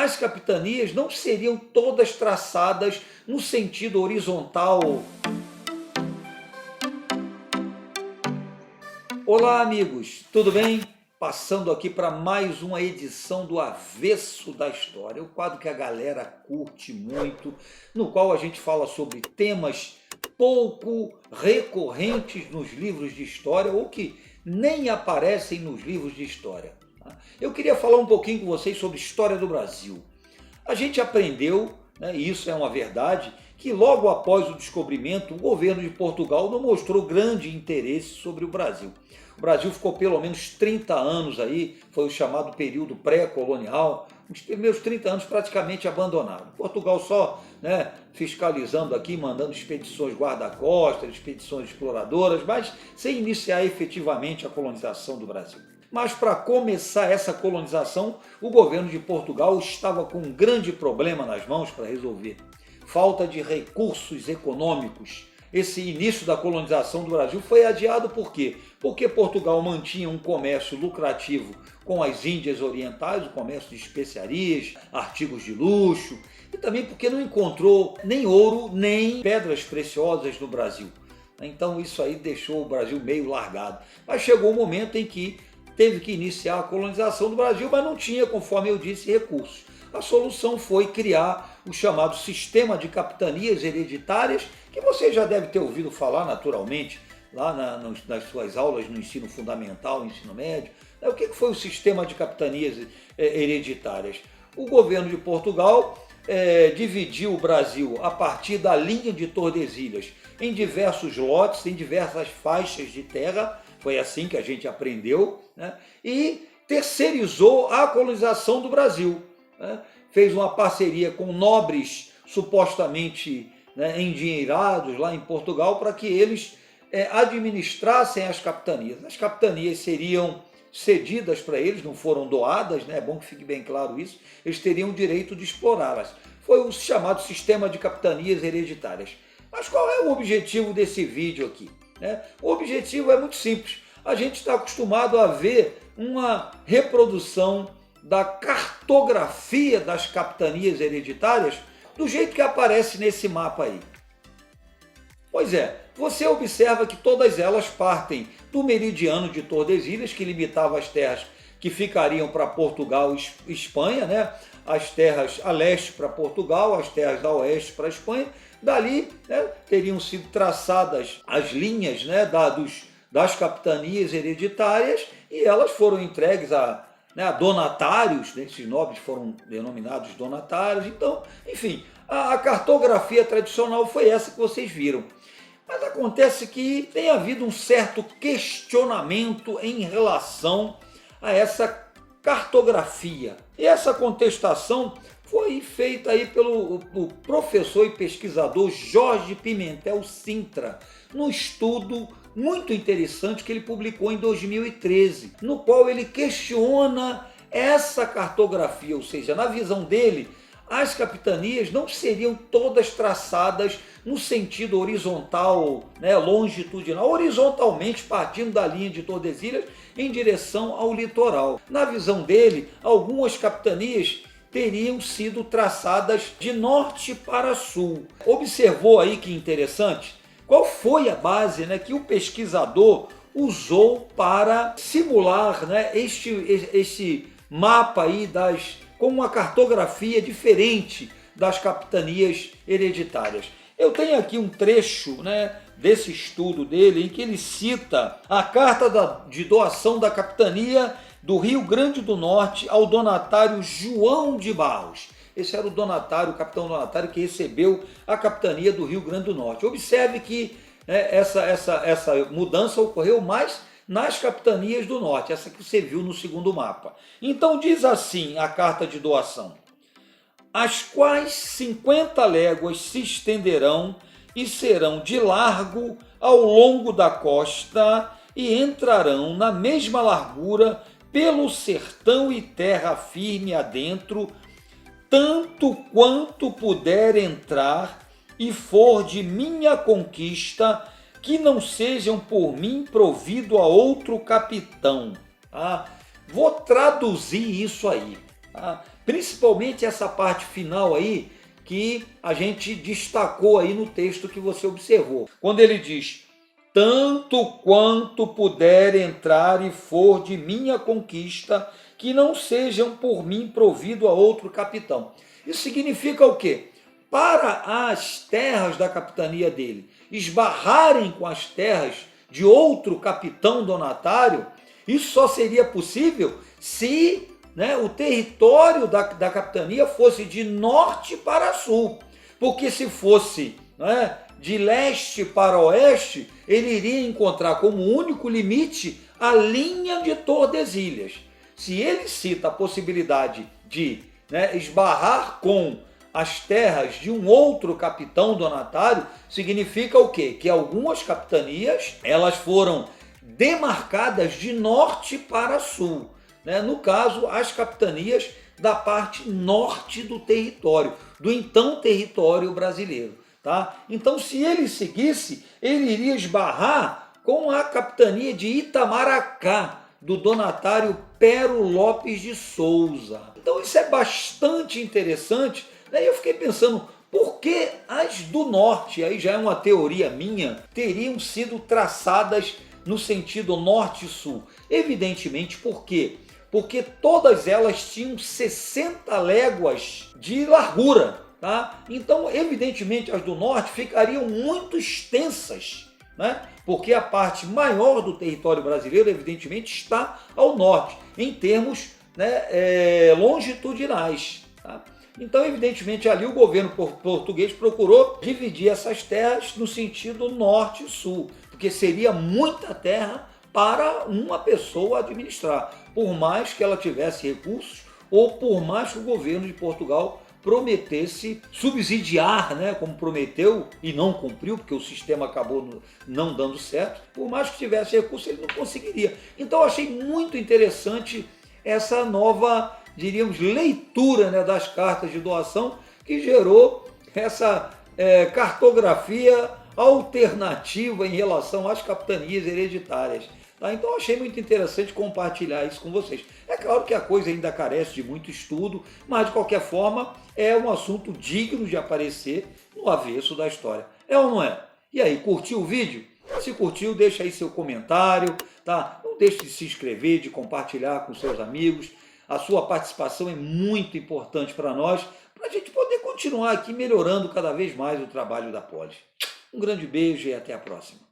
as capitanias não seriam todas traçadas no sentido horizontal. Olá, amigos, tudo bem? Passando aqui para mais uma edição do Avesso da História, o quadro que a galera curte muito, no qual a gente fala sobre temas pouco recorrentes nos livros de história ou que nem aparecem nos livros de história. Eu queria falar um pouquinho com vocês sobre história do Brasil. A gente aprendeu, e isso é uma verdade, que logo após o descobrimento, o governo de Portugal não mostrou grande interesse sobre o Brasil. O Brasil ficou pelo menos 30 anos aí, foi o chamado período pré-colonial, os primeiros 30 anos praticamente abandonado. Portugal só fiscalizando aqui, mandando expedições guarda-costas, expedições exploradoras, mas sem iniciar efetivamente a colonização do Brasil. Mas para começar essa colonização, o governo de Portugal estava com um grande problema nas mãos para resolver. Falta de recursos econômicos. Esse início da colonização do Brasil foi adiado por quê? Porque Portugal mantinha um comércio lucrativo com as Índias Orientais, o comércio de especiarias, artigos de luxo, e também porque não encontrou nem ouro, nem pedras preciosas no Brasil. Então isso aí deixou o Brasil meio largado. Mas chegou um momento em que teve que iniciar a colonização do Brasil, mas não tinha, conforme eu disse, recursos. A solução foi criar o chamado sistema de capitanias hereditárias, que você já deve ter ouvido falar naturalmente, lá nas suas aulas no ensino fundamental, no ensino médio. O que foi o sistema de capitanias hereditárias? O governo de Portugal dividiu o Brasil a partir da linha de Tordesilhas em diversos lotes, em diversas faixas de terra. Foi assim que a gente aprendeu, e terceirizou a colonização do Brasil. Fez uma parceria com nobres supostamente endinheirados lá em Portugal para que eles administrassem as capitanias. As capitanias seriam cedidas para eles, não foram doadas, é bom que fique bem claro isso, eles teriam o direito de explorá-las. Foi o chamado sistema de capitanias hereditárias. Mas qual é o objetivo desse vídeo aqui? O objetivo é muito simples. A gente está acostumado a ver uma reprodução da cartografia das capitanias hereditárias do jeito que aparece nesse mapa aí. Pois é, você observa que todas elas partem do meridiano de Tordesilhas, que limitava as terras que ficariam para Portugal e Espanha, as terras a leste para Portugal, as terras a oeste para a Espanha. Dali teriam sido traçadas as linhas das capitanias hereditárias e elas foram entregues a donatários, esses nobres foram denominados donatários. Então, enfim, a cartografia tradicional foi essa que vocês viram. Mas acontece que tem havido um certo questionamento em relação a essa cartografia. E essa contestação foi feita aí pelo professor e pesquisador Jorge Pimentel Sintra, no estudo muito interessante que ele publicou em 2013, no qual ele questiona essa cartografia, ou seja, na visão dele, as capitanias não seriam todas traçadas no sentido horizontal, longitudinal, horizontalmente partindo da linha de Tordesilhas em direção ao litoral. Na visão dele, algumas capitanias teriam sido traçadas de norte para sul. Observou aí que interessante? Qual foi a base que o pesquisador usou para simular este mapa aí com uma cartografia diferente das capitanias hereditárias? Eu tenho aqui um trecho desse estudo dele em que ele cita a carta de doação da capitania do Rio Grande do Norte ao donatário João de Barros. Esse era o capitão donatário que recebeu a capitania do Rio Grande do Norte. Observe que essa mudança ocorreu mais nas capitanias do norte, essa que você viu no segundo mapa. Então diz assim a carta de doação: as quais 50 léguas se estenderão e serão de largo ao longo da costa e entrarão na mesma largura pelo sertão e terra firme adentro, tanto quanto puder entrar e for de minha conquista, que não sejam por mim provido a outro capitão. Vou traduzir isso aí. Principalmente essa parte final aí que a gente destacou aí no texto que você observou. Quando ele diz: tanto quanto puder entrar e for de minha conquista, que não sejam por mim provido a outro capitão. Isso significa o quê? Para as terras da capitania dele esbarrarem com as terras de outro capitão donatário, isso só seria possível se, né, o território da capitania fosse de norte para sul. Porque se fosse, né, de leste para oeste, ele iria encontrar como único limite a linha de Tordesilhas. Se ele cita a possibilidade de, né, esbarrar com as terras de um outro capitão donatário, significa o quê? Que algumas capitanias elas foram demarcadas de norte para sul. Né? No caso, as capitanias da parte norte do território, do então território brasileiro. Tá? Então, se ele seguisse, ele iria esbarrar com a capitania de Itamaracá, do donatário Pero Lopes de Souza. Então, isso é bastante interessante. Daí eu fiquei pensando, por que as do norte, aí já é uma teoria minha, teriam sido traçadas no sentido norte-sul? Evidentemente, por quê? Porque todas elas tinham 60 léguas de largura. Tá? Então, evidentemente, as do norte ficariam muito extensas, né? Porque a parte maior do território brasileiro, evidentemente, está ao norte, em termos, né, longitudinais. Tá? Então, evidentemente, ali o governo português procurou dividir essas terras no sentido norte e sul, porque seria muita terra para uma pessoa administrar, por mais que ela tivesse recursos ou por mais que o governo de Portugal prometesse subsidiar, né, como prometeu e não cumpriu, porque o sistema acabou não dando certo. Por mais que tivesse recurso, ele não conseguiria. Então eu achei muito interessante essa nova, diríamos, leitura, né, das cartas de doação, que gerou essa cartografia alternativa em relação às capitanias hereditárias. Tá? Então eu achei muito interessante compartilhar isso com vocês. É claro que a coisa ainda carece de muito estudo, mas de qualquer forma é um assunto digno de aparecer no avesso da história. É ou não é? E aí, curtiu o vídeo? Se curtiu, deixa aí seu comentário, tá? Não deixe de se inscrever, de compartilhar com seus amigos. A sua participação é muito importante para nós, para a gente poder continuar aqui melhorando cada vez mais o trabalho da Polis. Um grande beijo e até a próxima.